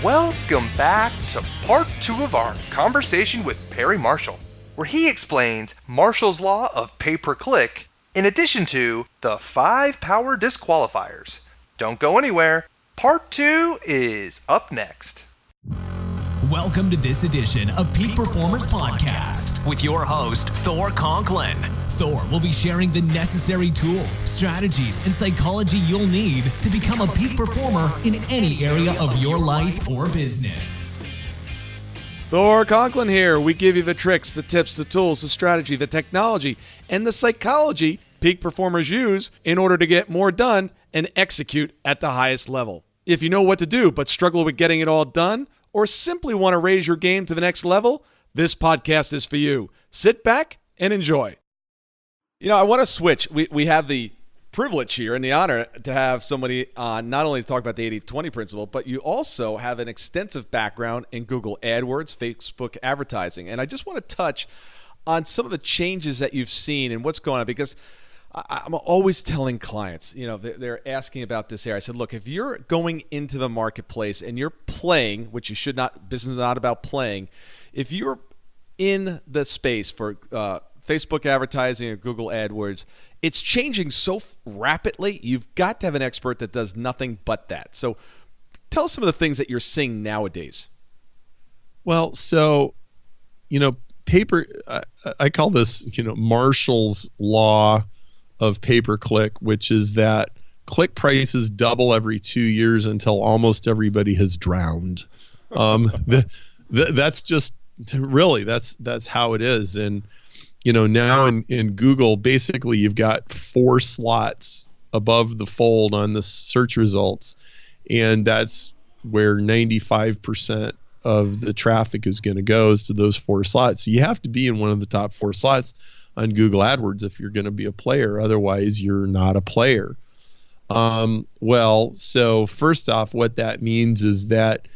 Welcome back to part 2 of our conversation with Perry Marshall, where he explains Marshall's law of pay-per-click in addition to the 5 power disqualifiers. Don't go anywhere. Part 2 is up next. Welcome to this edition of Peak Performance Podcast with your host, Thor Conklin. Thor will be sharing the necessary tools, strategies, and psychology you'll need to become a peak performer in any area of your life or business. Thor Conklin here. We give you the tricks, the tips, the tools, the strategy, the technology, and the psychology peak performers use in order to get more done and execute at the highest level. If you know what to do but struggle with getting it all done, or simply want to raise your game to the next level, this podcast is for you. Sit back and enjoy. You know, I want to switch. We have the privilege here and the honor to have somebody on not only to talk about the 80-20 principle, but you also have an extensive background in Google AdWords, Facebook advertising. And I just want to touch on some of the changes that you've seen and what's going on, because I'm always telling clients, you know, they're asking about this area. I said, look, if you're going into the marketplace and you're playing, which you should not, business is not about playing. If you're in the space for Facebook advertising or Google AdWords, it's changing so rapidly. You've got to have an expert that does nothing but that. So tell us some of the things that you're seeing nowadays. Well, so, you know, I call this, you know, Marshall's law of pay-per-click, which is that click prices double every 2 years until almost everybody has drowned. That's just really that's how it is. And you know, now in Google, basically you've got 4 slots above the fold on the search results, and that's where 95% of the traffic is going to go, is to those 4 slots. So you have to be in one of the top 4 slots on Google AdWords if you're going to be a player. Otherwise, you're not a player. Well, so first off, what that means is that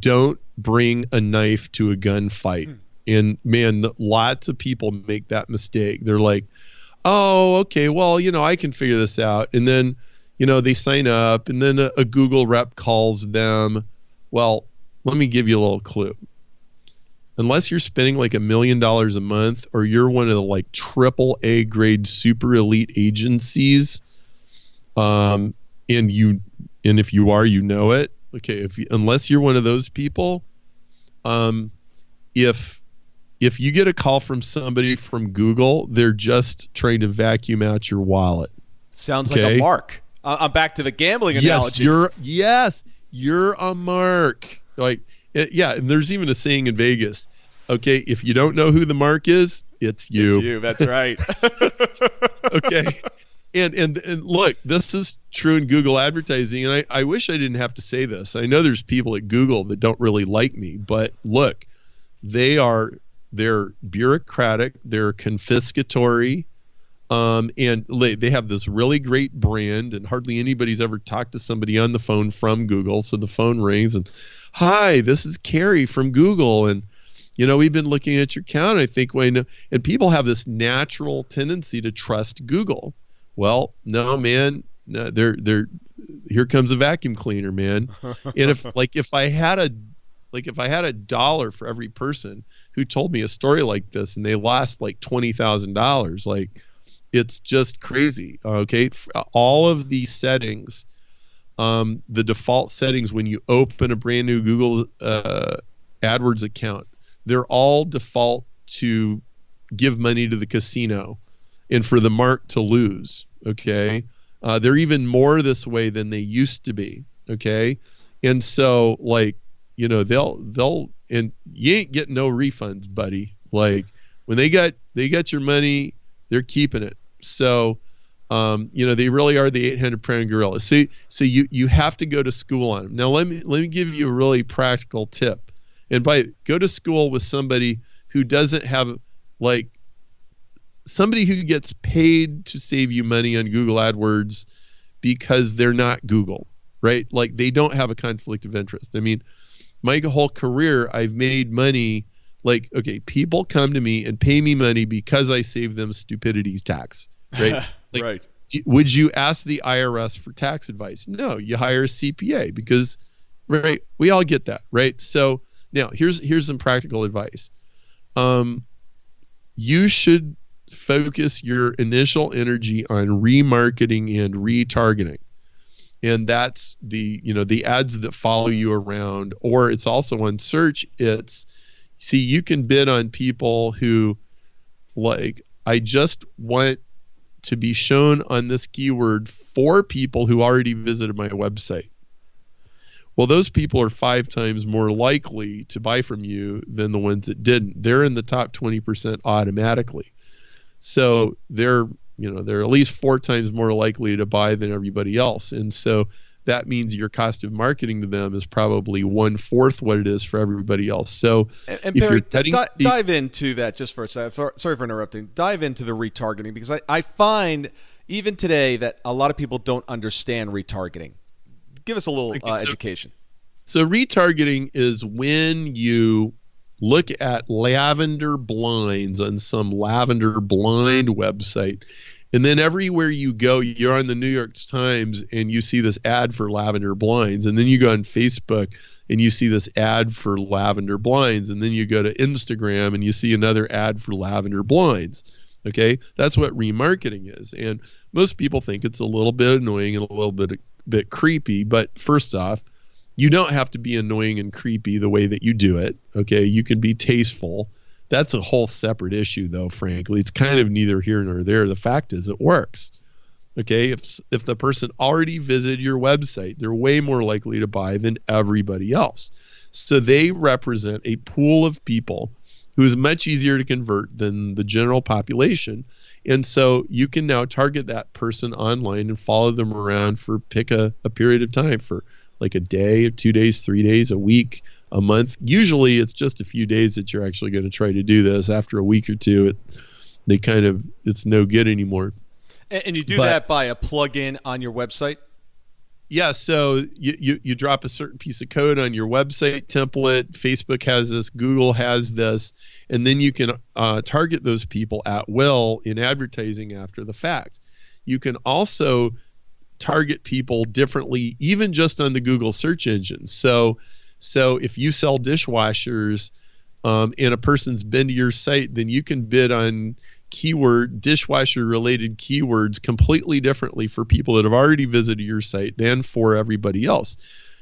don't bring a knife to a gunfight. And man, lots of people make that mistake. They're like, oh, okay, well, you know, I can figure this out. And then, you know, they sign up, and then a Google rep calls them. Well, let me give you a little clue. Unless you're spending like $1 million a month, or you're one of the like AAA grade super elite agencies, and if you are, you know it. Okay, unless you're one of those people, if you get a call from somebody from Google, they're just trying to vacuum out your wallet. Sounds like a mark. I'm back to the gambling analogy. You're a mark. Like, yeah, and there's even a saying in Vegas. Okay, if you don't know who the mark is, it's you. It's you, that's right. Okay. And look, this is true in Google advertising, and I wish I didn't have to say this. I know there's people at Google that don't really like me, but look, they're bureaucratic, they're confiscatory, and they have this really great brand, and hardly anybody's ever talked to somebody on the phone from Google. So the phone rings and, hi, this is Carrie from Google, and you know, we've been looking at your account. I think and people have this natural tendency to trust Google. Well, no, man, no, here comes a vacuum cleaner, man. And if I had a dollar for every person who told me a story like this, and they lost like $20,000, like, it's just crazy. Okay, all of these settings, the default settings when you open a brand new Google AdWords account, they're all default to give money to the casino and for the mark to lose. Okay, they're even more this way than they used to be. Okay, and so like, you know, they'll and you ain't getting no refunds, buddy. Like, when they got your money, they're keeping it. So, you know, they really are the 800-pound gorilla. So you have to go to school on them. Now let me give you a really practical tip. And go to school with somebody who doesn't have, like, somebody who gets paid to save you money on Google AdWords because they're not Google, right? Like, they don't have a conflict of interest. I mean, my whole career, I've made money. Like, okay, people come to me and pay me money because I save them stupidity tax, right? Like, right. Would you ask the IRS for tax advice? No, you hire a CPA because Right. We all get that, right? So now here's some practical advice. You should focus your initial energy on remarketing and retargeting. And that's the ads that follow you around, or it's also on search. You can bid on people who, like, I just want to be shown on this keyword for people who already visited my website. Well, those people are 5 times more likely to buy from you than the ones that didn't. They're in the top 20% automatically. So they're at least 4 times more likely to buy than everybody else. And so that means your cost of marketing to them is probably 1/4 what it is for everybody else. So and Perry, dive into that just for a second. Sorry for interrupting. Dive into the retargeting, because I find even today that a lot of people don't understand retargeting. Give us a little education. So retargeting is when you look at lavender blinds on some lavender blind website, and then everywhere you go, you're on the New York Times and you see this ad for lavender blinds, and then you go on Facebook and you see this ad for lavender blinds, and then you go to Instagram and you see another ad for lavender blinds. Okay, that's what remarketing is, and most people think it's a little bit annoying and a little bit creepy. But first off, you don't have to be annoying and creepy the way that you do it. Okay, you can be tasteful. That's a whole separate issue, though. Frankly, it's kind of neither here nor there. The fact is, it works. Okay, if the person already visited your website, they're way more likely to buy than everybody else. So they represent a pool of people who is much easier to convert than the general population. And so you can now target that person online and follow them around for pick a period of time, for like a day, 2 days, 3 days, a week, a month. Usually it's just a few days that you're actually going to try to do this. After a week or two, it's no good anymore. And you do that by a plugin on your website? Yeah, so you drop a certain piece of code on your website template. Facebook has this, Google has this, and then you can target those people at will in advertising after the fact. You can also target people differently, even just on the Google search engine. So if you sell dishwashers and a person's been to your site, then you can bid on dishwasher related keywords completely differently for people that have already visited your site than for everybody else.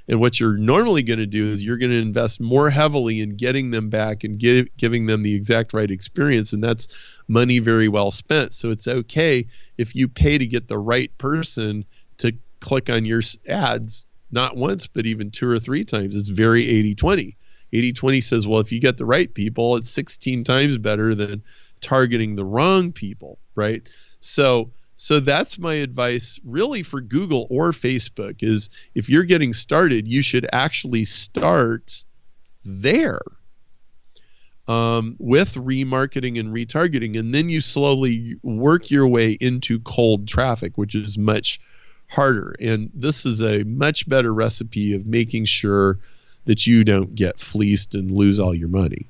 And what you're normally going to do is you're going to invest more heavily in getting them back and giving them the exact right experience, and that's money very well spent. So it's okay if you pay to get the right person to click on your ads, not once, but even 2 or 3 times. It's very 80-20. 80-20 says, well, if you get the right people, it's 16 times better than targeting the wrong people, right? So that's my advice really for Google or Facebook, is if you're getting started, you should actually start there with remarketing and retargeting, and then you slowly work your way into cold traffic, which is much harder. And this is a much better recipe of making sure that you don't get fleeced and lose all your money.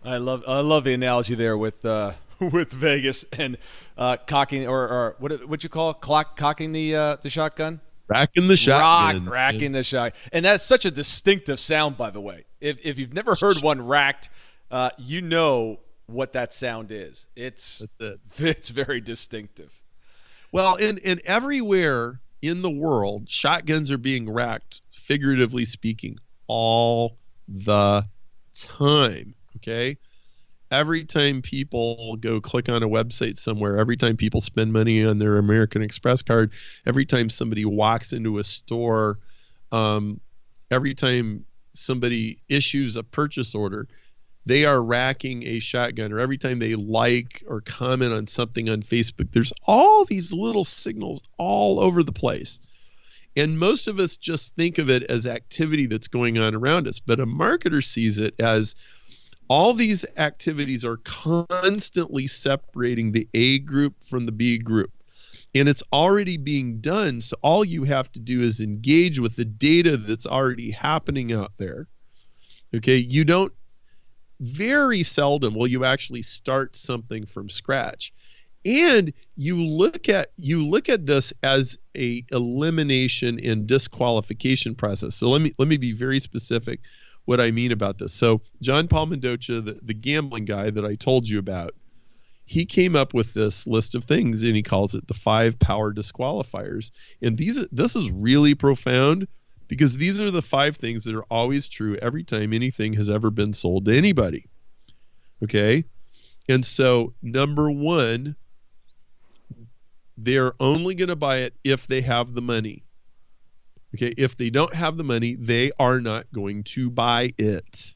I love the analogy there with Vegas and cocking or what you call it? Cocking the shotgun. Racking the shotgun. Racking the shotgun. And that's such a distinctive sound, by the way. If you've never heard one racked, you know what that sound is. It's very distinctive. Well, and everywhere in the world, shotguns are being racked, figuratively speaking, all the time. Okay. Every time people go click on a website somewhere, every time people spend money on their American Express card, every time somebody walks into a store, every time somebody issues a purchase order, they are racking a shotgun. Or every time they like or comment on something on Facebook, there's all these little signals all over the place. And most of us just think of it as activity that's going on around us. But a marketer sees it as all these activities are constantly separating the A group from the B group. And it's already being done. So all you have to do is engage with the data that's already happening out there. Okay, very seldom will you actually start something from scratch. And you look at this as a elimination and disqualification process. So let me be very specific what I mean about this. So John Paul Mendoza, the gambling guy that I told you about, he came up with this list of things, and he calls it the 5 power disqualifiers. And this is really profound, because these are the 5 things that are always true every time anything has ever been sold to anybody. Okay? And so number 1, they're only going to buy it if they have the money. Okay? If they don't have the money, they are not going to buy it.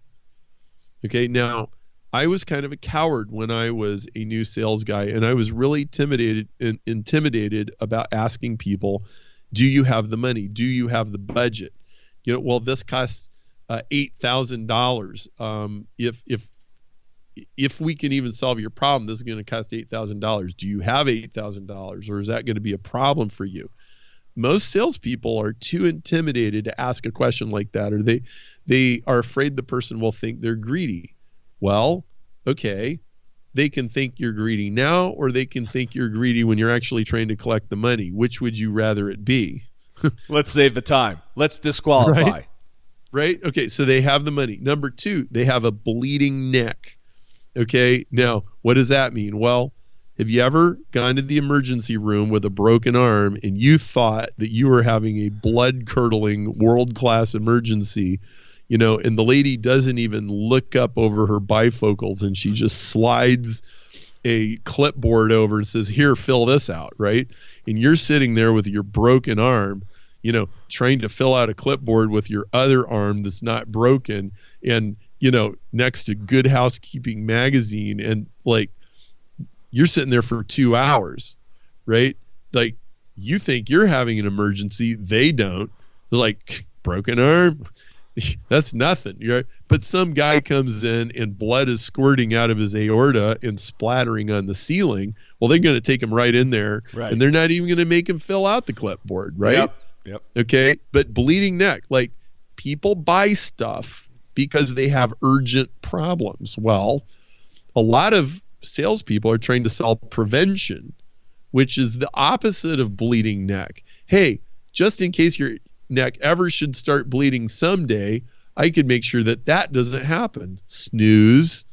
Okay? Now, I was kind of a coward when I was a new sales guy, and I was really intimidated about asking people, do you have the money? Do you have the budget? Well, this costs $8,000. If we can even solve your problem, this is going to cost $8,000. Do you have $8,000, or is that going to be a problem for you? Most salespeople are too intimidated to ask a question like that, or they are afraid the person will think they're greedy. Well, okay, they can think you're greedy now, or they can think you're greedy when you're actually trying to collect the money. Which would you rather it be? Let's save the time. Let's disqualify. Right? Okay, so they have the money. Number 2, they have a bleeding neck. Okay, now, what does that mean? Well, have you ever gone to the emergency room with a broken arm and you thought that you were having a blood-curdling, world-class emergency, and the lady doesn't even look up over her bifocals, and she just slides a clipboard over and says, here, fill this out, right? And you're sitting there with your broken arm, trying to fill out a clipboard with your other arm that's not broken, and, next to Good Housekeeping magazine, and like, you're sitting there for 2 hours, right? Like, you think you're having an emergency. They don't. They're like, broken arm? That's nothing. But some guy comes in and blood is squirting out of his aorta and splattering on the ceiling. Well, they're going to take him right in there, and they're not even going to make him fill out the clipboard, right? Yep. Okay, but bleeding neck, like, people buy stuff because they have urgent problems. Well, a lot of salespeople are trying to sell prevention, which is the opposite of bleeding neck. Hey, just in case your neck ever should start bleeding someday, I could make sure that doesn't happen. Snooze.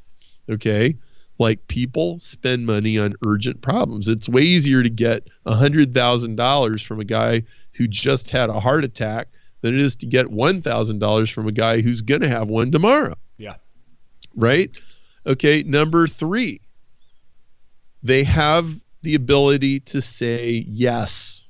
Okay? Like, people spend money on urgent problems. It's way easier to get $100,000 from a guy who just had a heart attack than it is to get $1,000 from a guy who's going to have one tomorrow. Yeah. Right? Okay, number 3. They have the ability to say yes.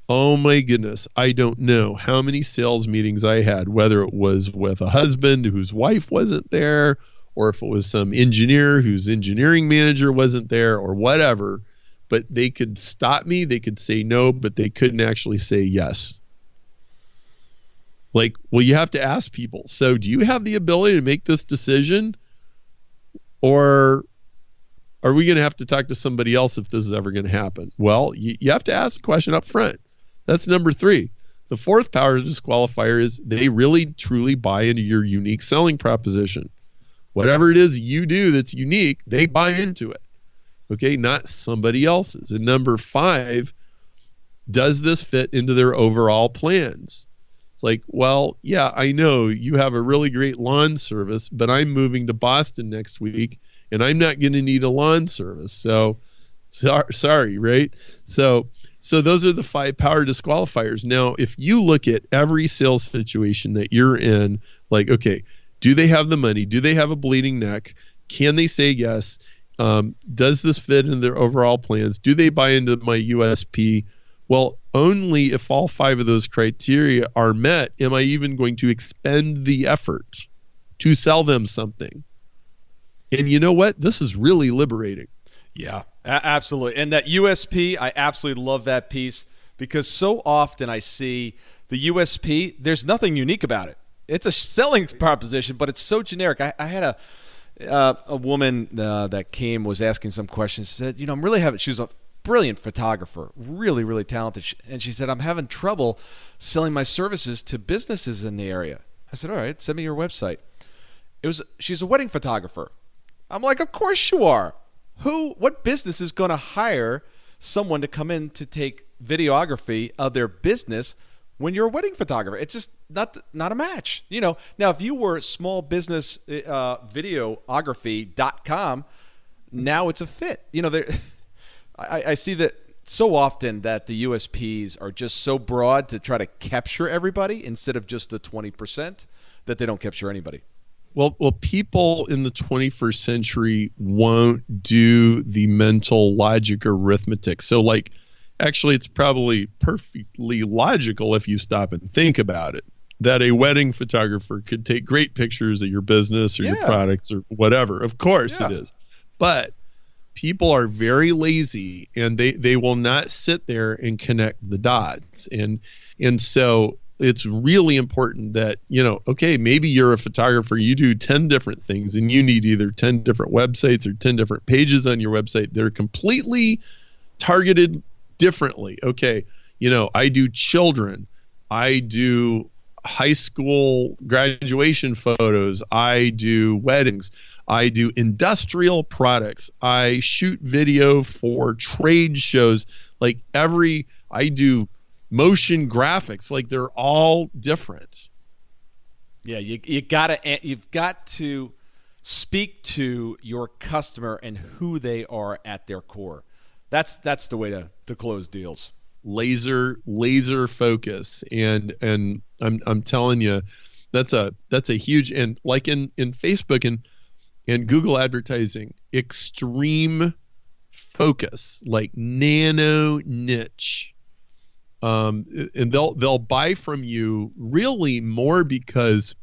Oh my goodness, I don't know how many sales meetings I had, whether it was with a husband whose wife wasn't there, or if it was some engineer whose engineering manager wasn't there, or whatever, but they could stop me, they could say no, but they couldn't actually say yes. Like, well, you have to ask people, so do you have the ability to make this decision? Or are we going to have to talk to somebody else if this is ever going to happen? Well, you have to ask the question up front. That's number 3. The 4th power disqualifier is they really, truly buy into your unique selling proposition. Whatever it is you do that's unique, they buy into it. Okay, not somebody else's. And number 5, does this fit into their overall plans? It's like, well, yeah, I know you have a really great lawn service, but I'm moving to Boston next week, and I'm not going to need a lawn service. So, sorry, right? So those are the 5 power disqualifiers. Now, if you look at every sales situation that you're in, like, okay, do they have the money? Do they have a bleeding neck? Can they say yes? Does this fit in their overall plans? Do they buy into my USP? Well, only if all 5 of those criteria are met am I even going to expend the effort to sell them something. And you know what? This is really liberating. Yeah, absolutely. And that USP, I absolutely love that piece, because so often I see the USP, there's nothing unique about it. It's a selling proposition, but it's so generic. I had a woman that came, was asking some questions, said, I'm really having, she was a brilliant photographer, really, really talented. And she said, I'm having trouble selling my services to businesses in the area. I said, all right, send me your website. She's a wedding photographer. I'm like, of course you are. what business is going to hire someone to come in to take videography of their business when you're a wedding photographer? It's just not a match. Now if you were small business videography.com, now it's a fit. I see that so often that the USPs are just so broad to try to capture everybody instead of just the 20% that they don't capture anybody. Well, people in the 21st century won't do the mental logic arithmetic. So, actually, it's probably perfectly logical if you stop and think about it, that a wedding photographer could take great pictures of your business or your products or whatever. Of course it is. But people are very lazy, and they will not sit there and connect the dots. And so it's really important that, okay, maybe you're a photographer, you do 10 different things, and you need either 10 different websites or 10 different pages on your website. They're completely targeted differently. Okay, I do children, I do high school graduation photos, I do weddings, I do industrial products, I shoot video for trade shows, I do motion graphics. They're all different. Yeah, you've got to speak to your customer and who they are at their core. That's the way to close deals. Laser focus, and I'm telling you, that's a huge, and like in Facebook and Google advertising, extreme focus, like nano niche. And they'll buy from you really more because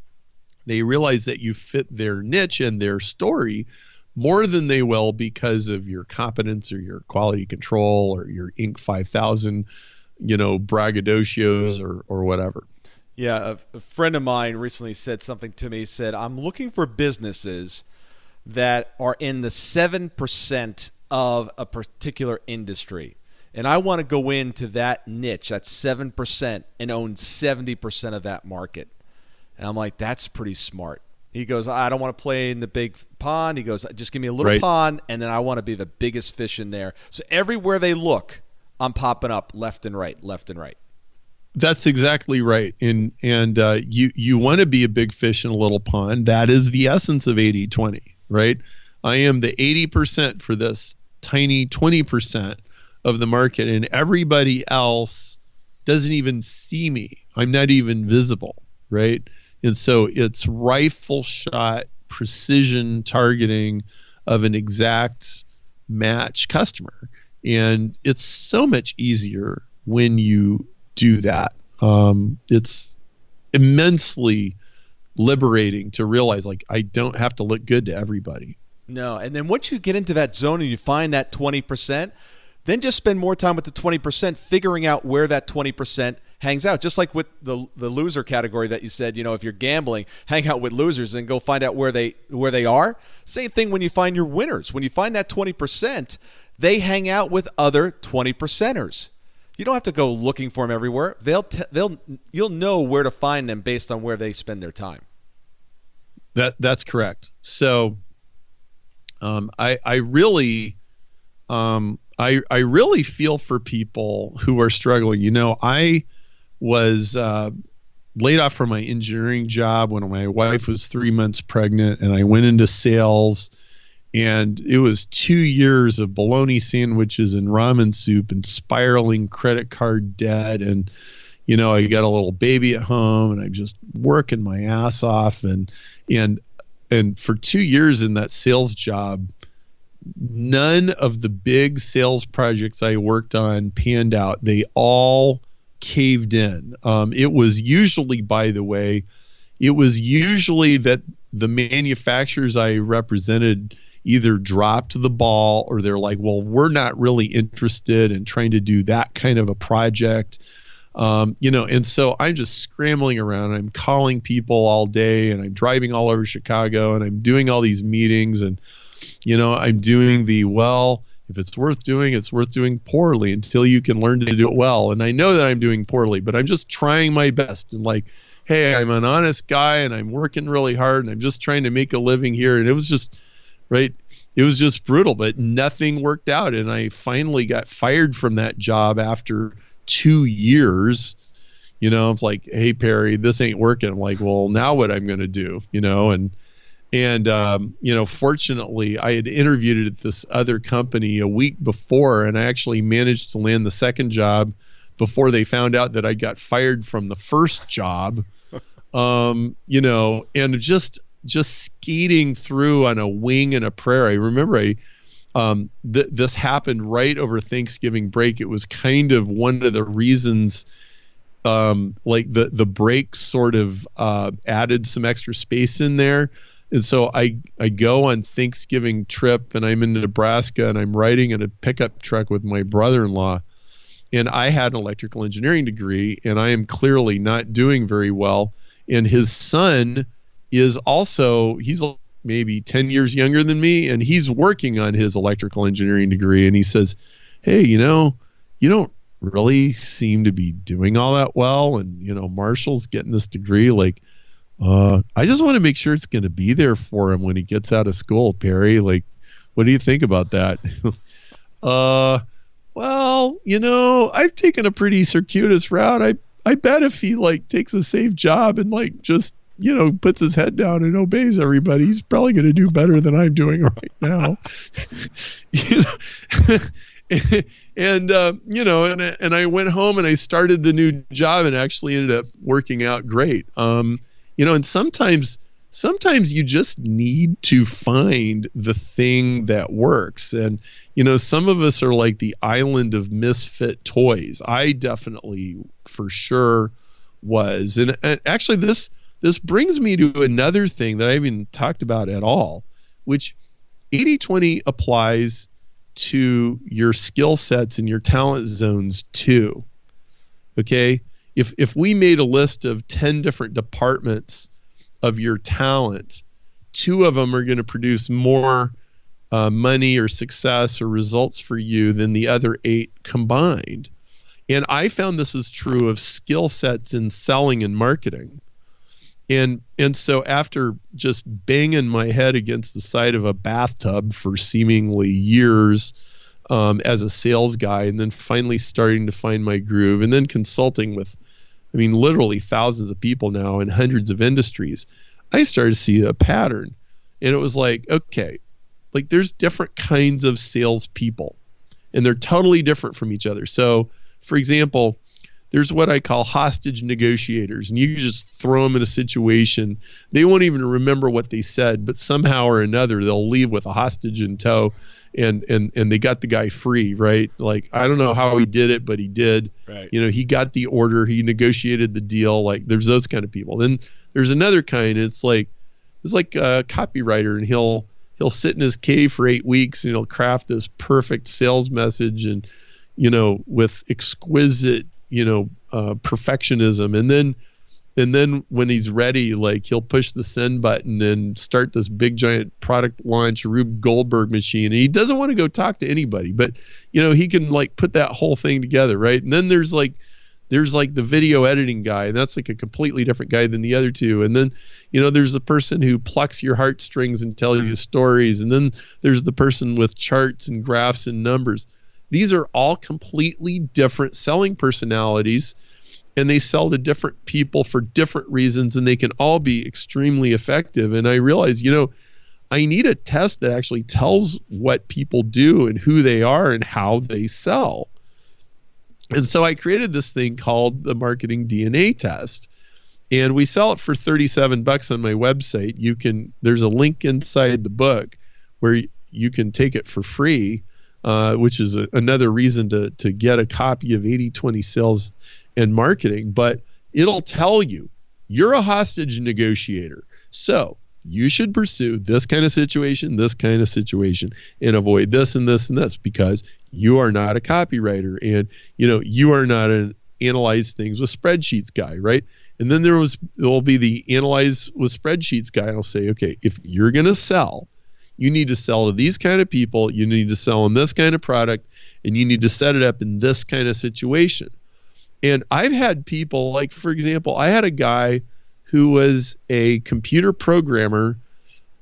they realize that you fit their niche and their story more than they will because of your competence or your quality control or your Inc. 5000, braggadocios or whatever. Yeah, a friend of mine recently said something to me. He said, I'm looking for businesses that are in the 7% of a particular industry. And I want to go into that niche, that 7%, and own 70% of that market. And I'm like, that's pretty smart. He goes, I don't want to play in the big pond. He goes, just give me a little pond, and then I want to be the biggest fish in there. So everywhere they look, I'm popping up left and right. That's exactly right. And you want to be a big fish in a little pond. That is the essence of 80-20, right? I am the 80% for this tiny 20% of the market, and everybody else doesn't even see me. I'm not even visible, right? And so it's rifle shot precision targeting of an exact match customer. And it's so much easier when you do that. It's immensely liberating to realize, I don't have to look good to everybody. No, and then once you get into that zone and you find that 20%, then just spend more time with the 20%, figuring out where that 20% hangs out. Just like with the loser category that you said, if you're gambling, hang out with losers and go find out where they are. Same thing when you find your winners. When you find that 20%, they hang out with other 20%ers. You don't have to go looking for them everywhere. You'll know where to find them based on where they spend their time. That's correct. So, I really feel for people who are struggling. I was laid off from my engineering job when my wife was 3 months pregnant, and I went into sales, and it was 2 years of bologna sandwiches and ramen soup and spiraling credit card debt. And, I got a little baby at home, and I'm just working my ass off. And for 2 years in that sales job, none of the big sales projects I worked on panned out. They all caved in. It was usually, by the way, that the manufacturers I represented either dropped the ball, or they're like, well, we're not really interested in trying to do that kind of a project. And so I'm just scrambling around. I'm calling people all day, and I'm driving all over Chicago, and I'm doing all these meetings, and I'm doing if it's worth doing, it's worth doing poorly until you can learn to do it well. And I know that I'm doing poorly, but I'm just trying my best. And hey, I'm an honest guy, and I'm working really hard, and I'm just trying to make a living here. And it was just, right. it was just brutal, but nothing worked out. And I finally got fired from that job after 2 years. You know, I'm like, hey, Perry, this ain't working. I'm like, well, now what I'm going to do, you know? And you know, fortunately, I had interviewed at this other company a week before, and I actually managed to land the second job before they found out that I got fired from the first job. You know, and just skating through on a wing and a prayer. I remember this happened right over Thanksgiving break. It was kind of one of the reasons, like the break sort of added some extra space in there. And so I go on Thanksgiving trip, and I'm in Nebraska, and I'm riding in a pickup truck with my brother-in-law. And I had an electrical engineering degree, and I am clearly not doing very well. And his son is also, he's maybe 10 years younger than me, and he's working on his electrical engineering degree. And he says, hey, you know, you don't really seem to be doing all that well. And, you know, Marshall's getting this degree. Like, I just want to make sure it's going to be there for him when he gets out of school, Perry. Like, what do you think about that? Well, you know, I've taken a pretty circuitous route. I bet if he like takes a safe job and like just, you know, puts his head down and obeys everybody, he's probably going to do better than I'm doing right now. You know? And you know, and I went home and I started the new job and actually ended up working out great. You know, and sometimes you just need to find the thing that works. And, you know, some of us are like the island of misfit toys. I definitely, for sure, was. And actually, this brings me to another thing that I haven't talked about at all, which 80-20 applies to your skill sets and your talent zones too. Okay? If we made a list of 10 different departments of your talent, 2 of them are going to produce more money or success or results for you than the other 8 combined. And I found this is true of skill sets in selling and marketing. And so after just banging my head against the side of a bathtub for seemingly years as a sales guy, and then finally starting to find my groove, and then consulting with, I mean, literally thousands of people now in hundreds of industries, I started to see a pattern. And it was like, okay, like there's different kinds of salespeople, and they're totally different from each other. So, for example, there's what I call hostage negotiators, and you just throw them in a situation. They won't even remember what they said, but somehow or another, they'll leave with a hostage in tow, and they got the guy free, right? Like, I don't know how he did it, but he did. Right. You know, he got the order, he negotiated the deal. Like, there's those kind of people. Then there's another kind. It's like a copywriter, and he'll sit in his cave for 8 weeks, and he'll craft this perfect sales message, and, you know, with exquisite, you know, perfectionism. And then when he's ready, like he'll push the send button and start this big giant product launch Rube Goldberg machine. And he doesn't want to go talk to anybody, but, you know, he can like put that whole thing together. Right. And then there's like the video editing guy, and that's like a completely different guy than the other 2. And then, you know, there's the person who plucks your heartstrings and tells you stories. And then there's the person with charts and graphs and numbers. These are all completely different selling personalities, and they sell to different people for different reasons, and they can all be extremely effective. And I realized, you know, I need a test that actually tells what people do and who they are and how they sell. And so I created this thing called the Marketing DNA Test, and we sell it for $37 on my website. There's a link inside the book where you can take it for free. Which is another reason to get a copy of 80-20 Sales and Marketing. But it'll tell you you're a hostage negotiator, so you should pursue this kind of situation, and avoid this and this and this, because you are not a copywriter, and, you know, you are not an analyze things with spreadsheets guy, right? And then there will be the analyze with spreadsheets guy. I'll say, okay, if you're going to sell, you need to sell to these kind of people, you need to sell in this kind of product, and you need to set it up in this kind of situation. And I've had people, like, for example, I had a guy who was a computer programmer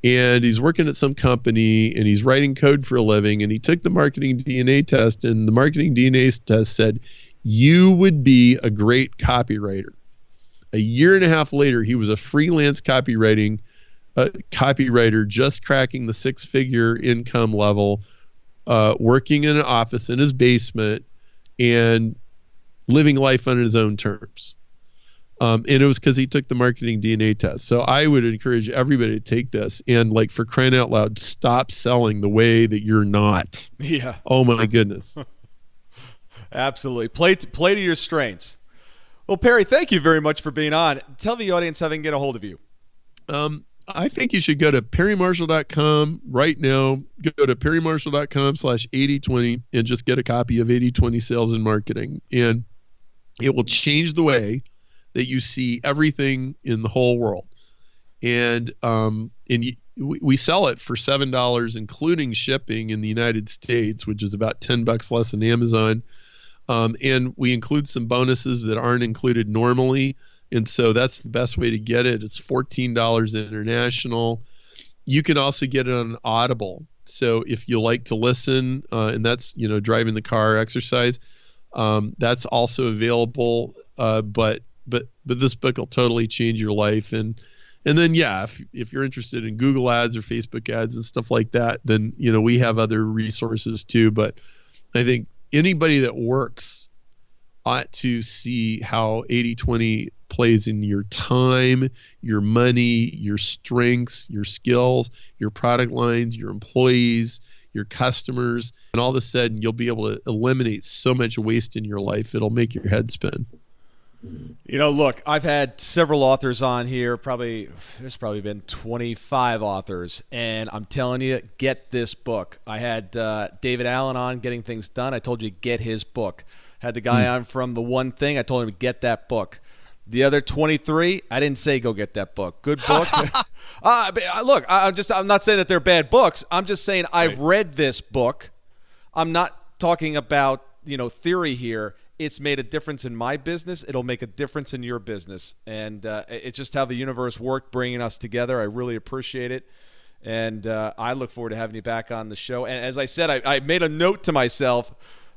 and he's working at some company and he's writing code for a living, and he took the marketing DNA test, and the marketing DNA test said, you would be a great copywriter. A year and a half later, he was a freelance copywriter, just cracking the 6-figure income level, working in an office in his basement and living life on his own terms. And it was because he took the marketing DNA test. So I would encourage everybody to take this, and, like, for crying out loud, stop selling the way that you're not. Yeah. Oh my goodness. Absolutely. Play to your strengths. Well, Perry, thank you very much for being on. Tell the audience how they can get a hold of you. I think you should go to perrymarshall.com right now. Go to perrymarshall.com/8020 and just get a copy of 80/20 Sales and Marketing. And it will change the way that you see everything in the whole world. And we sell it for $7, including shipping in the United States, which is about $10 less than Amazon. And we include some bonuses that aren't included normally. And so that's the best way to get it. It's $14 international. You can also get it on Audible. So if you like to listen, and that's, driving the car, exercise, that's also available. But this book will totally change your life. And then, yeah, if you're interested in Google ads or Facebook ads and stuff like that, then, we have other resources too. But I think anybody that works ought to see how 80/20 plays in your time, your money, your strengths, your skills, your product lines, your employees, your customers, and all of a sudden you'll be able to eliminate so much waste in your life. It'll make your head spin. Look, I've had several authors on here. There's probably been 25 authors, and I'm telling you, get this book. I had David Allen on, Getting Things Done. I told you, get his book. Had the guy on from The One Thing. I told him to get that book. The other 23, I didn't say go get that book. Good book. Look, I'm not saying that they're bad books. I'm just saying I've read this book. I'm not talking about theory here. It's made a difference in my business. It'll make a difference in your business. And it's just how the universe worked, bringing us together. I really appreciate it. And I look forward to having you back on the show. And as I said, I made a note to myself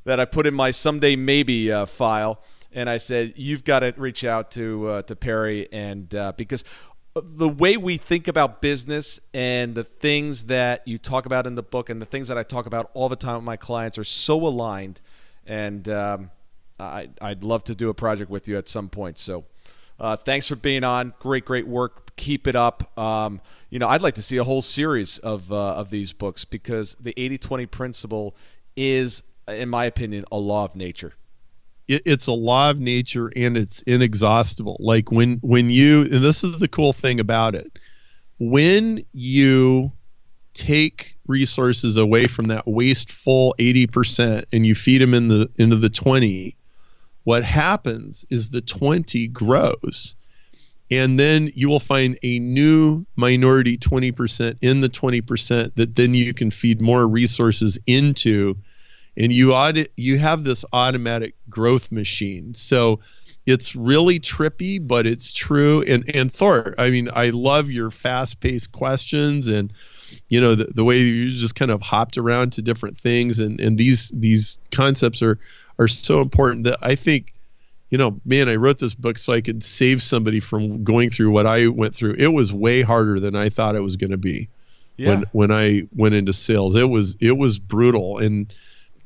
that I put in my someday maybe file. And I said, you've got to reach out to Perry. And because the way we think about business and the things that you talk about in the book and the things that I talk about all the time with my clients are so aligned. And I'd love to do a project with you at some point. So thanks for being on. Great work. Keep it up. I'd like to see a whole series of these books, because the 80/20 principle is, in my opinion, a law of nature. It's a law of nature, and it's inexhaustible. Like when you, and this is the cool thing about it, when you take resources away from that wasteful 80% and you feed them into the 20, what happens is the 20 grows, and then you will find a new minority 20% in the 20% that then you can feed more resources into, and you have this automatic growth machine. So it's really trippy, but it's true. And Thor, I mean, I love your fast-paced questions, and the way you just kind of hopped around to different things, and these concepts are so important that I think, I wrote this book so I could save somebody from going through what I went through. It was way harder than I thought it was going to be. Yeah. When I went into sales. It was brutal. And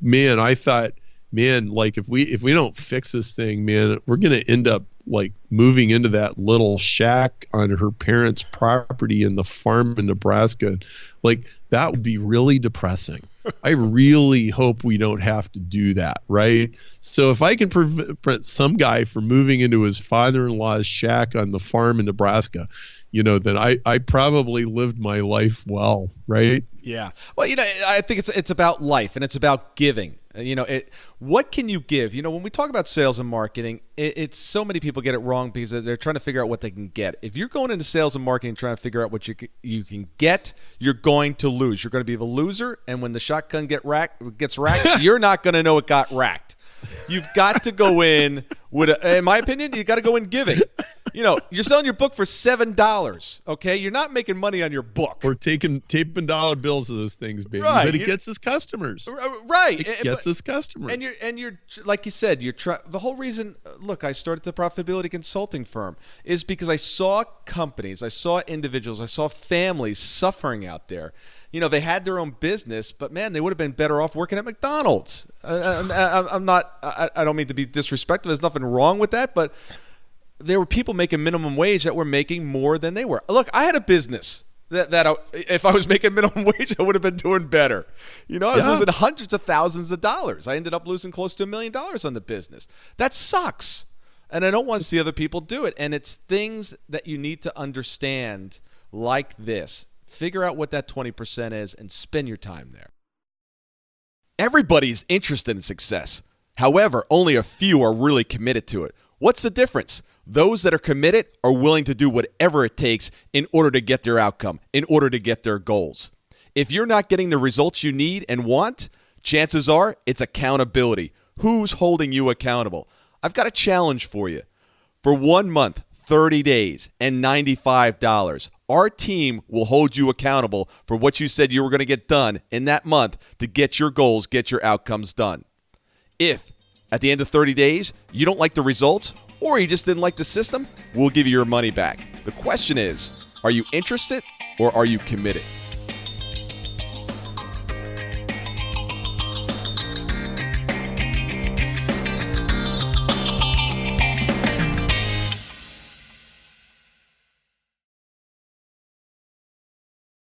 man, I thought, like if we don't fix this thing, man, we're going to end up like moving into that little shack on her parents' property in the farm in Nebraska. Like, that would be really depressing. I really hope we don't have to do that, right? So if I can prevent some guy from moving into his father-in-law's shack on the farm in Nebraska, then I probably lived my life well, right? Yeah. Well, I think it's about life, and it's about giving. What can you give? When we talk about sales and marketing, it's so many people get it wrong because they're trying to figure out what they can get. If you're going into sales and marketing trying to figure out what you can get, you're going to lose. You're going to be the loser, and when the shotgun gets racked, you're not going to know it got racked. You've got to go in with, in my opinion, you got to go in giving. You're selling your book for $7. Okay, you're not making money on your book. Or taping dollar bills to those things, baby. Right. But it gets us customers. Right. It gets us customers. And you're like you said, the whole reason. Look, I started the profitability consulting firm is because I saw companies, I saw individuals, I saw families suffering out there. They had their own business, but man, they would have been better off working at McDonald's. I'm not. I don't mean to be disrespectful. There's nothing wrong with that, but there were people making minimum wage that were making more than they were. Look, I had a business that if I was making minimum wage, I would have been doing better. I was losing hundreds of thousands of dollars. I ended up losing close to $1 million on the business. That sucks, and I don't want to see other people do it. And it's things that you need to understand like this. Figure out what that 20% is and spend your time there. Everybody's interested in success. However, only a few are really committed to it. What's the difference? Those that are committed are willing to do whatever it takes in order to get their outcome, in order to get their goals. If you're not getting the results you need and want, chances are it's accountability. Who's holding you accountable? I've got a challenge for you. For 1 month, 30 days, and $95, our team will hold you accountable for what you said you were going to get done in that month to get your goals, get your outcomes done. If at the end of 30 days you don't like the results or you just didn't like the system, we'll give you your money back. The question is, are you interested or are you committed?